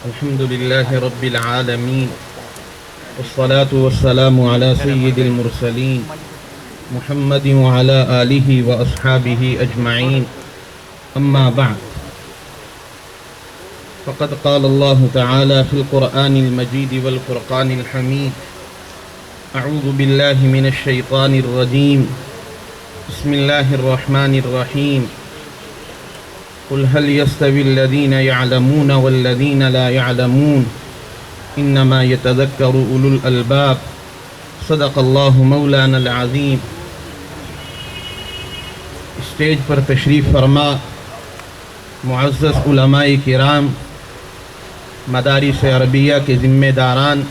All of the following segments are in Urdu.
الحمد لله رب العالمين والصلاة والسلام على سيد المرسلين محمد وعلى آله وأصحابه أجمعين أما بعد فقد قال الله تعالى في القرآن المجيد والفرقان الحميد أعوذ بالله من الشيطان الرجيم بسم الله الرحمن الرحيم قل هل يستوي الذين يعلمون والذين لا يعلمون انما يتذكر اولو الالباب صدق الله مولانا العظیم۔ اسٹیج پر تشریف فرما معزز علماء کرام، مدارس عربیہ کے ذمہ داران،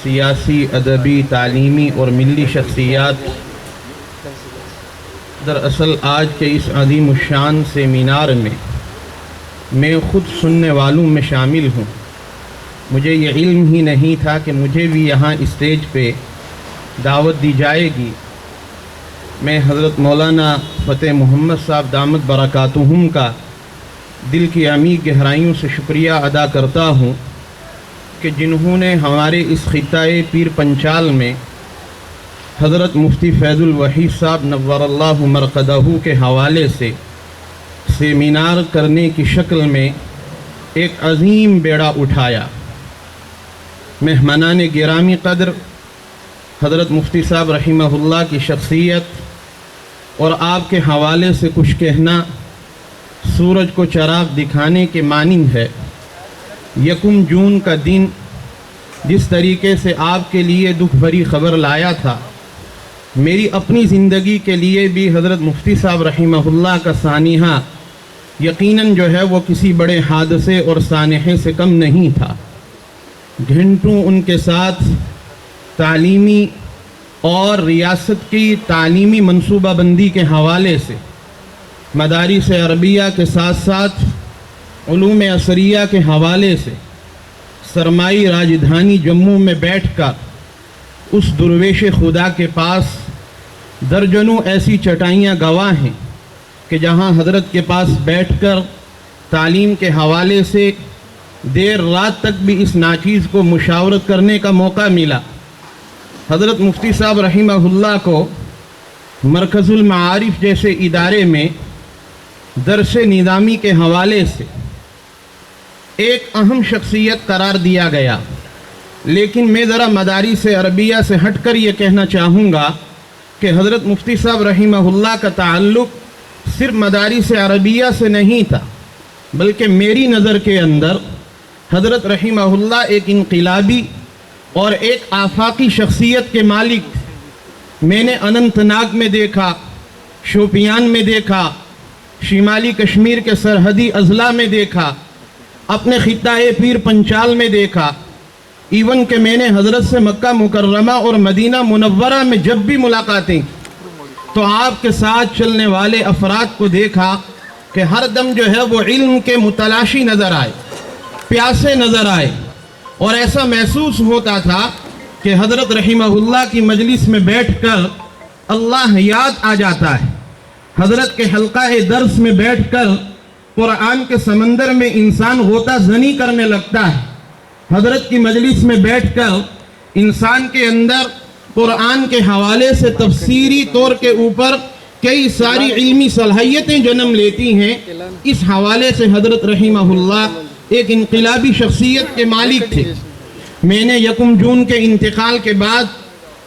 سیاسی، ادبی، تعلیمی اور ملی شخصیات، دراصل آج کے اس عظیم الشان سیمینار میں خود سننے والوں میں شامل ہوں۔ مجھے یہ علم ہی نہیں تھا کہ مجھے بھی یہاں اسٹیج پہ دعوت دی جائے گی۔ میں حضرت مولانا فتح محمد صاحب دامت برکاتہم کا دل کی عمیق گہرائیوں سے شکریہ ادا کرتا ہوں کہ جنہوں نے ہمارے اس خطۂ پیر پنچال میں حضرت مفتی فیض الوحید صاحب نور اللہ مرقدہ کے حوالے سے سیمینار کرنے کی شکل میں ایک عظیم بیڑا اٹھایا۔ مہمانان گرامی قدر، حضرت مفتی صاحب رحمہ اللہ کی شخصیت اور آپ کے حوالے سے کچھ کہنا سورج کو چراغ دکھانے کے مانند ہے۔ یکم جون کا دن جس طریقے سے آپ کے لیے دکھ بھری خبر لایا تھا، میری اپنی زندگی کے لیے بھی حضرت مفتی صاحب رحمہ اللہ کا سانحہ یقیناً وہ کسی بڑے حادثے اور سانحے سے کم نہیں تھا۔ گھنٹوں ان کے ساتھ تعلیمی اور ریاست کی تعلیمی منصوبہ بندی کے حوالے سے، مدارس عربیہ کے ساتھ ساتھ علوم عصریہ کے حوالے سے سرمائی راجدھانی جموں میں بیٹھ کر اس درویش خدا کے پاس درجنوں ایسی چٹائیاں گواہ ہیں کہ جہاں حضرت کے پاس بیٹھ کر تعلیم کے حوالے سے دیر رات تک بھی اس ناچیز کو مشاورت کرنے کا موقع ملا۔ حضرت مفتی صاحب رحمہ اللہ کو مرکز المعارف جیسے ادارے میں درس نظامی کے حوالے سے ایک اہم شخصیت قرار دیا گیا، لیکن میں ذرا مدارس عربیہ سے ہٹ کر یہ کہنا چاہوں گا کہ حضرت مفتی صاحب رحمہ اللہ کا تعلق صرف مدارس عربیہ سے نہیں تھا، بلکہ میری نظر کے اندر حضرت رحمہ اللہ ایک انقلابی اور ایک آفاقی شخصیت کے مالک تھے۔ میں نے اننت ناگ میں دیکھا، شوپیان میں دیکھا، شمالی کشمیر کے سرحدی اضلاع میں دیکھا، اپنے خطۂ پیر پنچال میں دیکھا، ایون کہ میں نے حضرت سے مکہ مکرمہ اور مدینہ منورہ میں جب بھی ملاقاتیں تو آپ کے ساتھ چلنے والے افراد کو دیکھا کہ ہر دم وہ علم کے متلاشی نظر آئے، پیاسے نظر آئے، اور ایسا محسوس ہوتا تھا کہ حضرت رحمہ اللہ کی مجلس میں بیٹھ کر اللہ یاد آ جاتا ہے۔ حضرت کے حلقہ درس میں بیٹھ کر قرآن کے سمندر میں انسان غوطہ زنی کرنے لگتا ہے۔ حضرت کی مجلس میں بیٹھ کر انسان کے اندر قرآن کے حوالے سے تفسیری طور کے اوپر کئی ساری علمی صلاحیتیں جنم لیتی ہیں۔ اس حوالے سے حضرت رحمہ اللہ ایک انقلابی شخصیت کے مالک تھے۔ میں نے یکم جون کے انتقال کے بعد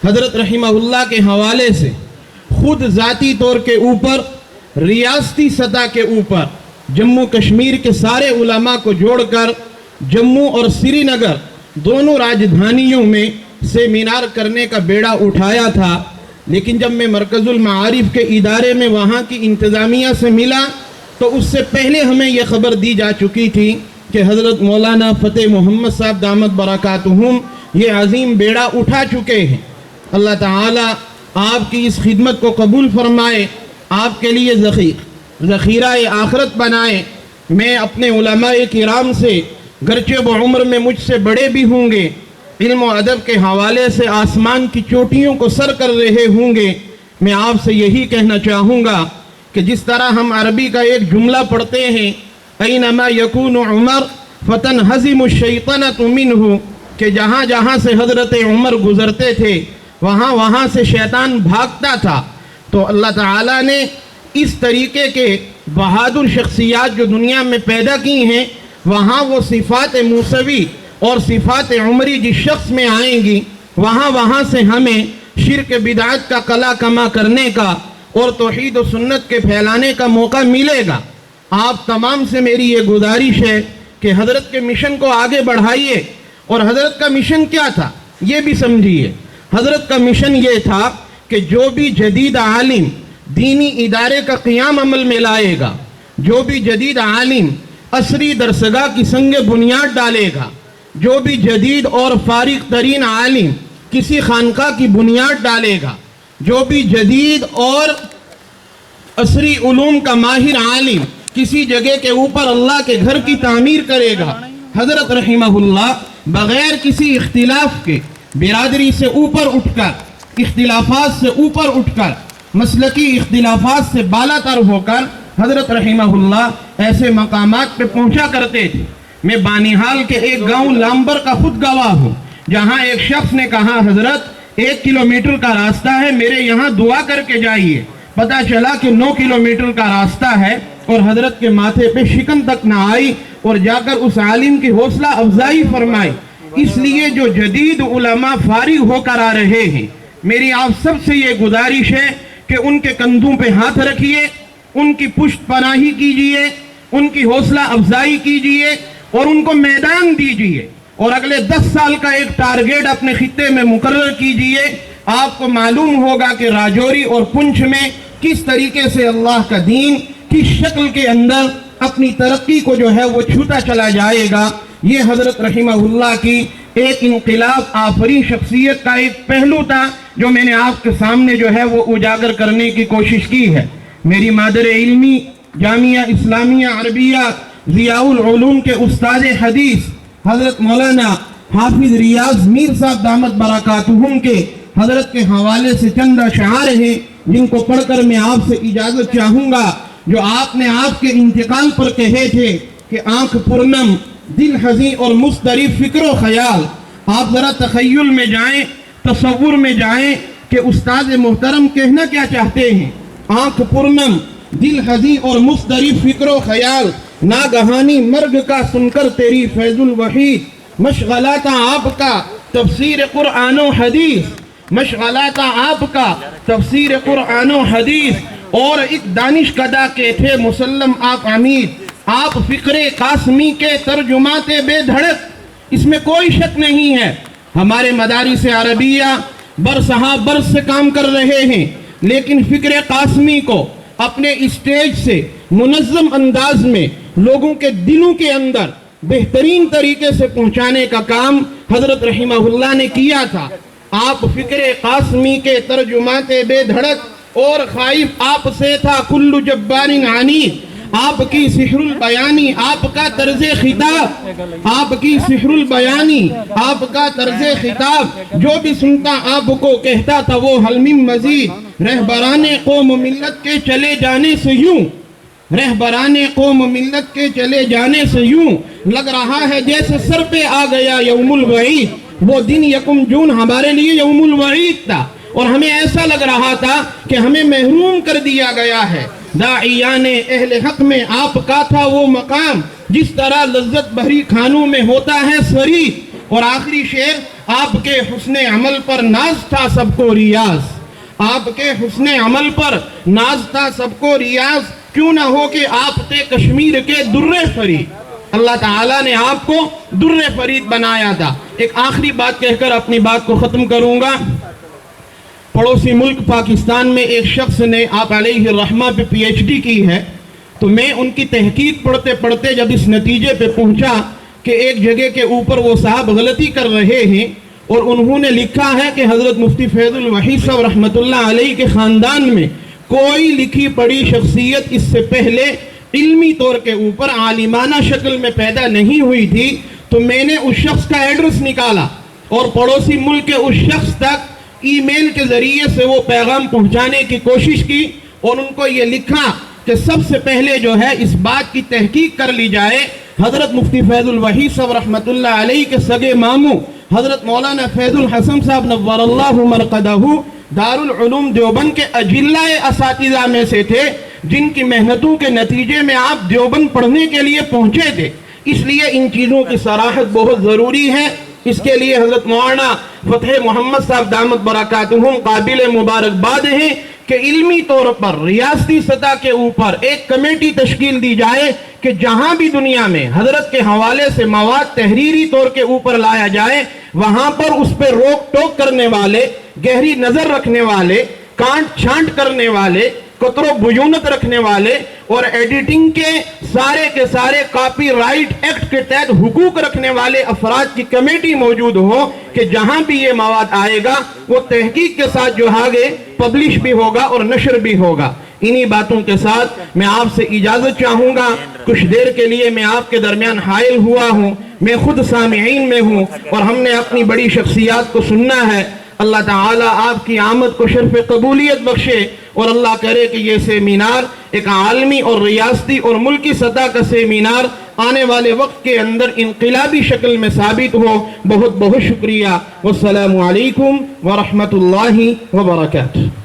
حضرت رحمہ اللہ کے حوالے سے خود ذاتی طور کے اوپر، ریاستی سطح کے اوپر جموں کشمیر کے سارے علماء کو جوڑ کر جموں اور سری نگر دونوں راجدھانیوں میں سیمینار کرنے کا بیڑا اٹھایا تھا۔ لیکن جب میں مرکز المعارف کے ادارے میں وہاں کی انتظامیہ سے ملا تو اس سے پہلے ہمیں یہ خبر دی جا چکی تھی کہ حضرت مولانا فتح محمد صاحب دامت برکاتہم یہ عظیم بیڑا اٹھا چکے ہیں۔ اللہ تعالیٰ آپ کی اس خدمت کو قبول فرمائے، آپ کے لیے ذخیرہ آخرت بنائے۔ میں اپنے علماء کرام سے، گرچہ وہ عمر میں مجھ سے بڑے بھی ہوں گے، علم و ادب کے حوالے سے آسمان کی چوٹیوں کو سر کر رہے ہوں گے، میں آپ سے یہی کہنا چاہوں گا کہ جس طرح ہم عربی کا ایک جملہ پڑھتے ہیں اینما یکون عمر فتنہزم الشیطنۃ منہ کہ جہاں جہاں سے حضرت عمر گزرتے تھے وہاں وہاں سے شیطان بھاگتا تھا۔ تو اللہ تعالیٰ نے اس طریقے کے بہادر شخصیات جو دنیا میں پیدا کی ہیں، وہاں وہ صفات موسوی اور صفات عمری جس شخص میں آئیں گی، وہاں وہاں سے ہمیں شرک بدعت کا قلع کما کرنے کا اور توحید و سنت کے پھیلانے کا موقع ملے گا۔ آپ تمام سے میری یہ گزارش ہے کہ حضرت کے مشن کو آگے بڑھائیے۔ اور حضرت کا مشن کیا تھا یہ بھی سمجھیے۔ حضرت کا مشن یہ تھا کہ جو بھی جدید عالم دینی ادارے کا قیام عمل میں لائے گا، جو بھی جدید عالم عصری درسگاہ کی سنگ بنیاد ڈالے گا، جو بھی جدید اور فارغ ترین عالم کسی خانقاہ کی بنیاد ڈالے گا، جو بھی جدید اور عصری علوم کا ماہر عالم کسی جگہ کے اوپر اللہ کے گھر کی تعمیر کرے گا، حضرت رحمہ اللہ بغیر کسی اختلاف کے، برادری سے اوپر اٹھ کر، اختلافات سے اوپر اٹھ کر، مسلکی اختلافات سے بالا تر ہو کر حضرت رحمہ اللہ ایسے مقامات پہ پہنچا کرتے تھے۔ میں بانیحال کے ایک گاؤں لامبر کا خود گواہ ہوں، جہاں ایک شخص نے کہا حضرت 1 کلومیٹر کا راستہ ہے، میرے یہاں دعا کر کے جائیے۔ پتہ چلا کہ 9 کلومیٹر کا راستہ ہے اور حضرت کے ماتھے پہ شکن تک نہ آئی اور جا کر اس عالم کی حوصلہ افزائی فرمائی۔ اس لیے جو جدید علماء فارغ ہو کر آ رہے ہیں، میری آپ سب سے یہ گزارش ہے کہ ان کے کندھوں پہ ہاتھ رکھیے، ان کی پشت پناہی کیجئے، ان کی حوصلہ افزائی کیجئے اور ان کو میدان دیجئے، اور اگلے 10 سال کا ایک ٹارگیٹ اپنے خطے میں مقرر کیجئے۔ آپ کو معلوم ہوگا کہ راجوری اور پنچ میں کس طریقے سے اللہ کا دین کس شکل کے اندر اپنی ترقی کو جو ہے وہ چھوتا چلا جائے گا۔ یہ حضرت رحمہ اللہ کی ایک انقلاب آفرین شخصیت کا ایک پہلو تھا جو میں نے آپ کے سامنے جو ہے وہ اجاگر کرنے کی کوشش کی ہے۔ میری مادر علمی جامعہ اسلامیہ عربیہ ضیاء العلوم کے استاد حدیث حضرت مولانا حافظ ریاض میر صاحب دامت برکاتہم کے حضرت کے حوالے سے چند اشعار ہیں جن کو پڑھ کر میں آپ سے اجازت چاہوں گا، جو آپ نے آپ کے انتقال پر کہے تھے کہ آنکھ پرنم دل حزین اور مضطرب فکر و خیال۔ آپ ذرا تخیل میں جائیں، تصور میں جائیں کہ استاد محترم کہنا کیا چاہتے ہیں۔ آنکھ پرنم دل حزین اور مضطرب فکر و خیال، ناگہانی مرگ کا سن کر تیری فیض الوحید، مشغلہ تھا آپ کا تفسیر قرآن و حدیث، مشغلہ تھا آپ کا تفسیر قرآن و حدیث، اور ایک دانش کدا کے تھے مسلم آپ امید، آپ فکر قاسمی کے ترجمات بے دھڑک۔ اس میں کوئی شک نہیں ہے، ہمارے مدارس عربیہ برسہ برس سے کام کر رہے ہیں، لیکن فکر قاسمی کو اپنے اسٹیج سے منظم انداز میں لوگوں کے دلوں کے اندر بہترین طریقے سے پہنچانے کا کام حضرت رحمہ اللہ نے کیا تھا۔ آپ فکر قاسمی کے ترجمات بے دھڑک اور خائف آپ سے تھا کل جبار عنید، آپ کی سحر البیانی، آپ کا طرز خطاب، آپ کی سحر البیانی، آپ کا طرز خطاب، جو بھی سنتا آپ کو کہتا تھا وہ حل من مزید، رہبران قوم ملت کے چلے جانے سے یوں، رہبران قوم ملت کے چلے جانے سے یوں لگ رہا ہے جیسے سر پہ آ گیا یوم الوعید۔ وہ دن 1 جون ہمارے لیے یوم الوعید تھا اور ہمیں ایسا لگ رہا تھا کہ ہمیں محروم کر دیا گیا ہے۔ داعیان اہل حق میں آپ کا تھا وہ مقام، جس طرح لذت بھری کھانوں میں ہوتا ہے سرید۔ اور آخری شعر، آپ کے حسن عمل پر ناز تھا سب کو ریاض، آپ کے حسن عمل پر ناز تھا سب کو ریاض، کیوں نہ ہو کہ آپ تھے کشمیر کے در فرید۔ اللہ تعالیٰ نے آپ کو در فرید بنایا تھا۔ ایک آخری بات کہہ کر اپنی بات کو ختم کروں گا۔ پڑوسی ملک پاکستان میں ایک شخص نے آپ علیہ الرحمہ پہ پی ایچ ڈی کی ہے، تو میں ان کی تحقیق پڑھتے پڑھتے جب اس نتیجے پہ پہنچا کہ ایک جگہ کے اوپر وہ صاحب غلطی کر رہے ہیں، اور انہوں نے لکھا ہے کہ حضرت مفتی فیض الوحید صاحب رحمۃ اللہ علیہ کے خاندان میں کوئی لکھی پڑھی شخصیت اس سے پہلے علمی طور کے اوپر عالمانہ شکل میں پیدا نہیں ہوئی تھی۔ تو میں نے اس شخص کا ایڈریس نکالا اور پڑوسی ملک کے اس شخص تک ای میل کے ذریعے سے وہ پیغام پہنچانے کی کوشش کی، اور ان کو یہ لکھا کہ سب سے پہلے جو ہے اس بات کی تحقیق کر لی جائے حضرت مفتی فیض الوحید صاحب رحمۃ اللہ علیہ کے سگے ماموں حضرت مولانا فیض الحسن صاحب نور اللہ مرقدہ دارالعلوم دیوبند کے اجلاء اساتذہ میں سے تھے، جن کی محنتوں کے نتیجے میں آپ دیوبند پڑھنے کے لیے پہنچے تھے۔ اس لیے ان چیزوں کی صراحت بہت ضروری ہے۔ اس کے لیے حضرت مولانا فتح محمد صاحب دامت برکاتہم قابل مبارکباد ہیں کہ علمی طور پر ریاستی سطح کے اوپر ایک کمیٹی تشکیل دی جائے کہ جہاں بھی دنیا میں حضرت کے حوالے سے مواد تحریری طور کے اوپر لایا جائے، وہاں پر اس پہ روک ٹوک کرنے والے، گہری نظر رکھنے والے، کانٹ چھانٹ کرنے والے، قطر و بیونت رکھنے والے اور ایڈیٹنگ کے سارے کاپی رائٹ ایکٹ کے تحت حقوق رکھنے والے افراد کی کمیٹی موجود ہو کہ جہاں بھی یہ مواد آئے گا وہ تحقیق کے ساتھ جو آگے پبلش بھی ہوگا اور نشر بھی ہوگا۔ انہی باتوں کے ساتھ میں آپ سے اجازت چاہوں گا، کچھ دیر کے لیے میں آپ کے درمیان حائل ہوا ہوں، میں خود سامعین میں ہوں اور ہم نے اپنی بڑی شخصیات کو سننا ہے۔ اللہ تعالیٰ آپ کی آمد کو شرف قبولیت بخشے اور اللہ کرے کہ یہ سیمینار ایک عالمی اور ریاستی اور ملکی سطح کا سیمینار آنے والے وقت کے اندر انقلابی شکل میں ثابت ہو۔ بہت بہت شکریہ۔ والسلام علیکم ورحمۃ اللہ وبرکاتہ۔